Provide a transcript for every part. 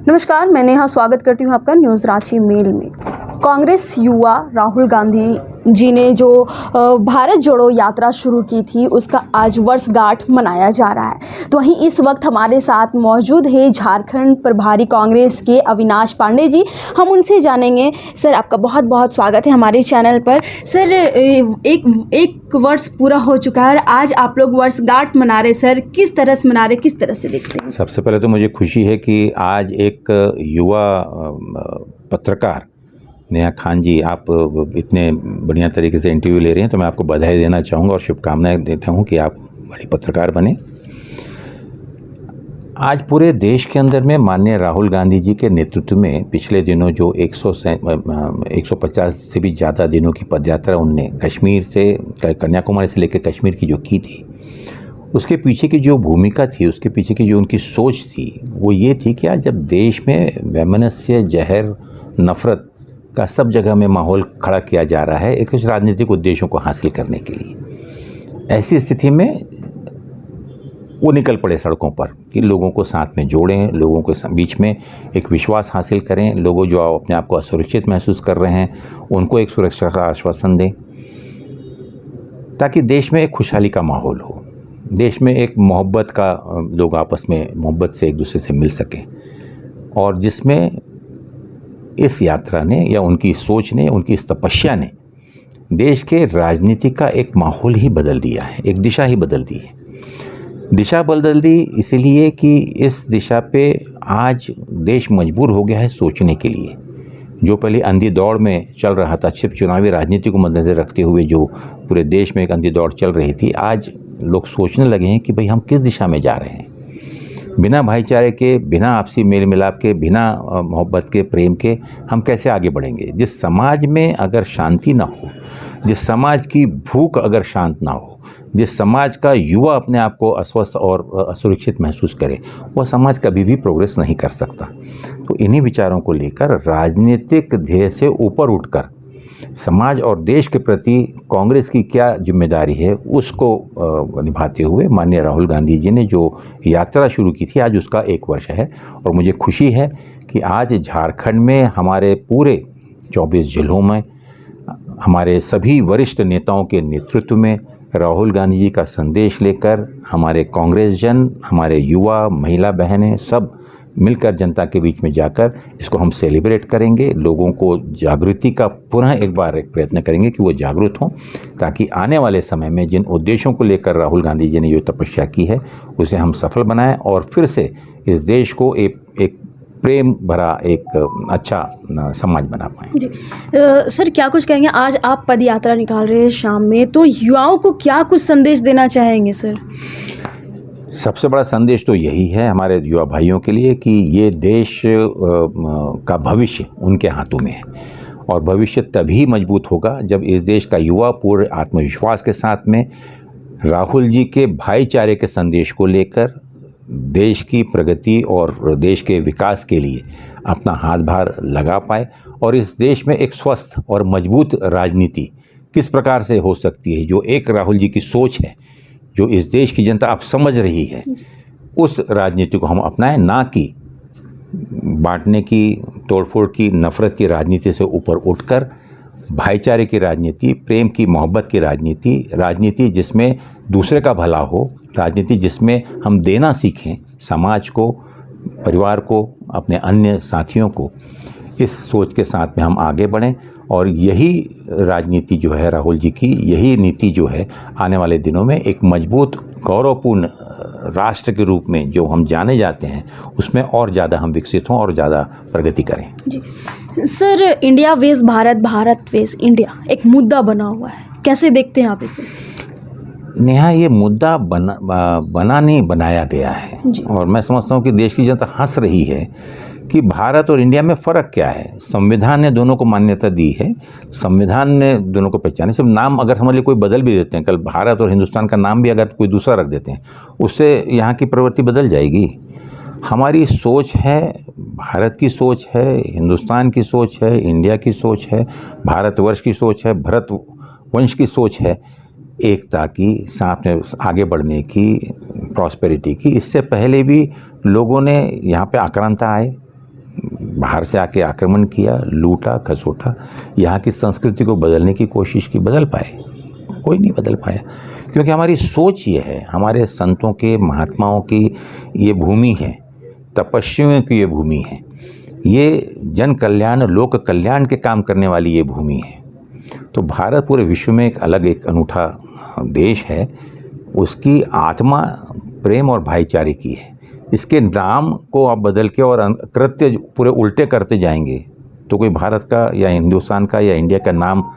नमस्कार, मैं नेहा स्वागत करती हूँ आपका न्यूज़ रांची मेल में। कांग्रेस युवा राहुल गांधी जी ने जो भारत जोड़ो यात्रा शुरू की थी उसका आज वर्षगांठ मनाया जा रहा है। तो वहीं इस वक्त हमारे साथ मौजूद है झारखंड प्रभारी कांग्रेस के अविनाश पांडे जी। हम उनसे जानेंगे। सर, आपका बहुत बहुत स्वागत है हमारे चैनल पर। सर, एक वर्ष पूरा हो चुका है और आज आप लोग वर्षगांठ मना रहे। सर, किस तरह से मना रहे, किस तरह से देखते हैं? सबसे पहले तो मुझे खुशी है कि आज एक युवा पत्रकार नेहा खान जी, आप इतने बढ़िया तरीके से इंटरव्यू ले रहे हैं, तो मैं आपको बधाई देना चाहूँगा और शुभकामनाएं देता हूँ कि आप बड़ी पत्रकार बने। आज पूरे देश के अंदर में माननीय राहुल गांधी जी के नेतृत्व में पिछले दिनों जो 150 से भी ज़्यादा दिनों की पदयात्रा उनने कश्मीर से, कन्याकुमारी से लेकर कश्मीर की जो की थी, उसके पीछे की जो भूमिका थी, उसके पीछे की जो उनकी सोच थी, वो ये थी कि आज जब देश में वैमनस्य, जहर, नफ़रत का सब जगह में माहौल खड़ा किया जा रहा है एक राजनीतिक उद्देश्यों को हासिल करने के लिए, ऐसी स्थिति में वो निकल पड़े सड़कों पर कि लोगों को साथ में जोड़ें, लोगों के बीच में एक विश्वास हासिल करें, लोगों जो अपने आप को असुरक्षित महसूस कर रहे हैं उनको एक सुरक्षा का आश्वासन दें, ताकि देश में एक खुशहाली का माहौल हो, देश में एक मोहब्बत का, लोग आपस में मोहब्बत से एक दूसरे से मिल सकें। और जिसमें इस यात्रा ने या उनकी सोच ने, उनकी इस तपस्या ने देश के राजनीति का एक माहौल ही बदल दिया है, एक दिशा ही बदल दी है। दिशा बदल दी इसलिए कि इस दिशा पे आज देश मजबूर हो गया है सोचने के लिए। जो पहले अंधी दौड़ में चल रहा था, सिर्फ चुनावी राजनीति को मद्देनजर रखते हुए जो पूरे देश में एक अंधी दौड़ चल रही थी, आज लोग सोचने लगे हैं कि भाई हम किस दिशा में जा रहे हैं। बिना भाईचारे के, बिना आपसी मेल मिलाप के, बिना मोहब्बत के, प्रेम के हम कैसे आगे बढ़ेंगे। जिस समाज में अगर शांति ना हो, जिस समाज की भूख अगर शांत ना हो, जिस समाज का युवा अपने आप को अस्वस्थ और असुरक्षित महसूस करे, वह समाज कभी भी प्रोग्रेस नहीं कर सकता। तो इन्हीं विचारों को लेकर राजनीतिक ध्येय से ऊपर उठकर समाज और देश के प्रति कांग्रेस की क्या जिम्मेदारी है उसको निभाते हुए माननीय राहुल गांधी जी ने जो यात्रा शुरू की थी, आज उसका 1 वर्ष है। और मुझे खुशी है कि आज झारखंड में हमारे पूरे 24 जिलों में हमारे सभी वरिष्ठ नेताओं के नेतृत्व में राहुल गांधी जी का संदेश लेकर हमारे कांग्रेस जन, हमारे युवा, महिला बहनें सब मिलकर जनता के बीच में जाकर इसको हम सेलिब्रेट करेंगे। लोगों को जागृति का पुनः एक बार एक प्रयत्न करेंगे कि वो जागरूक हों, ताकि आने वाले समय में जिन उद्देश्यों को लेकर राहुल गांधी जी ने जो तपस्या की है उसे हम सफल बनाएं और फिर से इस देश को एक प्रेम भरा एक अच्छा समाज बना पाएँ। जी सर, क्या कुछ कहेंगे? आज आप पद यात्रा निकाल रहे हैं शाम में, तो युवाओं को क्या कुछ संदेश देना चाहेंगे सर? सबसे बड़ा संदेश तो यही है हमारे युवा भाइयों के लिए कि ये देश का भविष्य उनके हाथों में है और भविष्य तभी मजबूत होगा जब इस देश का युवा पूरे आत्मविश्वास के साथ में राहुल जी के भाईचारे के संदेश को लेकर देश की प्रगति और देश के विकास के लिए अपना हाथ भार लगा पाए और इस देश में एक स्वस्थ और मजबूत राजनीति किस प्रकार से हो सकती है, जो एक राहुल जी की सोच है, जो इस देश की जनता अब समझ रही है, उस राजनीति को हम अपनाएं, ना कि बांटने की, तोड़फोड़ की, नफ़रत की राजनीति से ऊपर उठकर भाईचारे की राजनीति, प्रेम की, मोहब्बत की राजनीति जिसमें दूसरे का भला हो, राजनीति जिसमें हम देना सीखें समाज को, परिवार को, अपने अन्य साथियों को। इस सोच के साथ में हम आगे बढ़ें और यही राजनीति जो है राहुल जी की, यही नीति जो है आने वाले दिनों में एक मजबूत, गौरवपूर्ण राष्ट्र के रूप में जो हम जाने जाते हैं उसमें और ज़्यादा हम विकसित हों और ज़्यादा प्रगति करें। जी सर, इंडिया वेस भारत, भारत वेस इंडिया एक मुद्दा बना हुआ है, कैसे देखते हैं आप इसे? नेहा, ये मुद्दा बना नहीं, बनाया गया है और मैं समझता हूँ कि देश की जनता हंस रही है कि भारत और इंडिया में फ़र्क क्या है। संविधान ने दोनों को मान्यता दी है, संविधान ने दोनों को पहचाने। सिर्फ नाम अगर समझ लीजिए कोई बदल भी देते हैं, कल भारत और हिंदुस्तान का नाम भी अगर कोई दूसरा रख देते हैं, उससे यहाँ की प्रवृत्ति बदल जाएगी। हमारी सोच है, भारत की सोच है, हिंदुस्तान की सोच है, इंडिया की सोच है, भारतवर्ष की सोच है, भरत वंश की सोच है, एकता की, साथ में आगे बढ़ने की, प्रॉस्पेरिटी की। इससे पहले भी लोगों ने यहाँ पे आक्रांता आए, बाहर से आके आक्रमण किया, लूटा खसोटा, यहाँ की संस्कृति को बदलने की कोशिश की, बदल पाए? कोई नहीं बदल पाया, क्योंकि हमारी सोच ये है, हमारे संतों के महात्माओं की ये भूमि है, तपस्वियों की ये भूमि है, ये जन कल्याण लोक कल्याण के काम करने वाली ये भूमि है। तो भारत पूरे विश्व में एक अलग एक अनूठा देश है, उसकी आत्मा प्रेम और भाईचारे की है। इसके नाम को आप बदल के और कृत्य पूरे उल्टे करते जाएंगे तो कोई भारत का या हिंदुस्तान का या इंडिया का नाम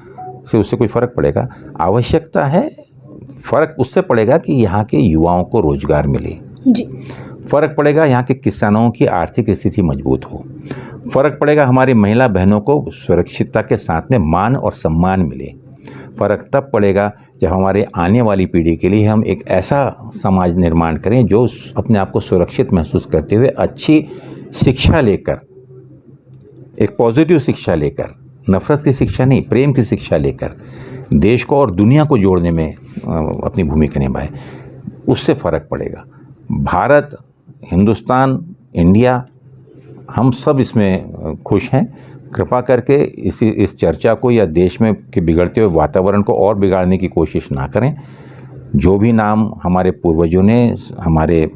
से उससे कोई फ़र्क पड़ेगा? आवश्यकता है, फ़र्क उससे पड़ेगा कि यहाँ के युवाओं को रोजगार मिले जी। फ़र्क पड़ेगा यहाँ के किसानों की आर्थिक स्थिति मजबूत हो, फ़र्क पड़ेगा हमारी महिला बहनों को सुरक्षितता के साथ में मान और सम्मान मिले। फ़र्क तब पड़ेगा जब हमारे आने वाली पीढ़ी के लिए हम एक ऐसा समाज निर्माण करें जो अपने आप को सुरक्षित महसूस करते हुए अच्छी शिक्षा लेकर, एक पॉजिटिव शिक्षा लेकर, नफ़रत की शिक्षा नहीं, प्रेम की शिक्षा लेकर देश को और दुनिया को जोड़ने में अपनी भूमिका निभाए। उससे फ़र्क पड़ेगा। भारत, हिंदुस्तान, इंडिया, हम सब इसमें खुश हैं। कृपा करके इस चर्चा को या देश में के बिगड़ते हुए वातावरण को और बिगाड़ने की कोशिश ना करें। जो भी नाम हमारे पूर्वजों ने, हमारे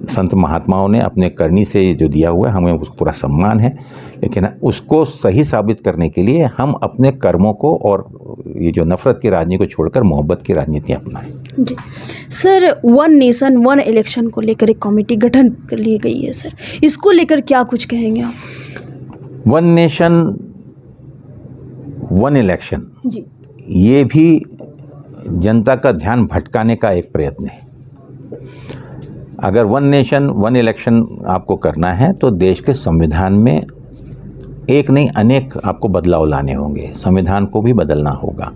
संत महात्माओं ने अपने करनी से जो दिया हुआ है, हमें उसको पूरा सम्मान है, लेकिन उसको सही साबित करने के लिए हम अपने कर्मों को और ये जो नफ़रत की राजनीति को छोड़कर मोहब्बत की राजनीति अपनाएं। जी sir, one nation one election को लेकर एक कमेटी गठन कर ली गई है सर, इसको लेकर क्या कुछ कहेंगे आप? वन नेशन वन इलेक्शन, जी ये भी जनता का ध्यान भटकाने का एक प्रयत्न है। अगर वन नेशन वन इलेक्शन आपको करना है तो देश के संविधान में एक नहीं अनेक आपको बदलाव लाने होंगे, संविधान को भी बदलना होगा।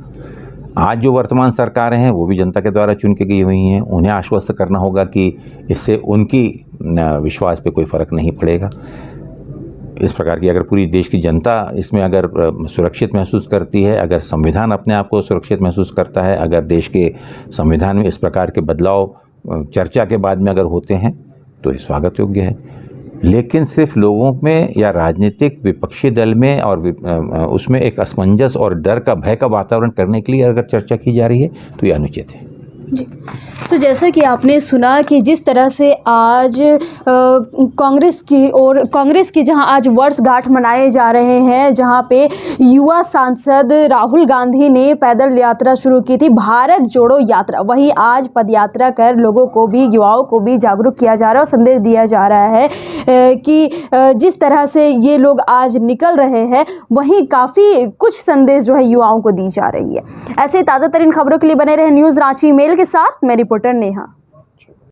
आज जो वर्तमान सरकारें हैं वो भी जनता के द्वारा चुन के गई हुई हैं, उन्हें आश्वस्त करना होगा कि इससे उनकी विश्वास पे कोई फ़र्क नहीं पड़ेगा। इस प्रकार की अगर पूरी देश की जनता इसमें अगर सुरक्षित महसूस करती है, अगर संविधान अपने आप को सुरक्षित महसूस करता है, अगर देश के संविधान में इस प्रकार के बदलाव चर्चा के बाद में अगर होते हैं तो ये स्वागत योग्य है। लेकिन सिर्फ लोगों में या राजनीतिक विपक्षी दल में और उसमें एक असमंजस और डर का, भय का वातावरण करने के लिए अगर चर्चा की जा रही है तो ये अनुचित है। जी, तो जैसा कि आपने सुना कि जिस तरह से आज कांग्रेस की जहां आज वर्षगांठ मनाए जा रहे हैं, जहां पे युवा सांसद राहुल गांधी ने पैदल यात्रा शुरू की थी, भारत जोड़ो यात्रा, वहीं आज पद यात्रा कर लोगों को भी, युवाओं को भी जागरूक किया जा रहा है और संदेश दिया जा रहा है कि जिस तरह से ये लोग आज निकल रहे हैं, वहीं काफ़ी कुछ संदेश जो है युवाओं को दी जा रही है। ऐसे ताज़ा तरीन खबरों के लिए बने रहे न्यूज़ रांची मेल के साथ। मैं रिपोर्टर नेहा।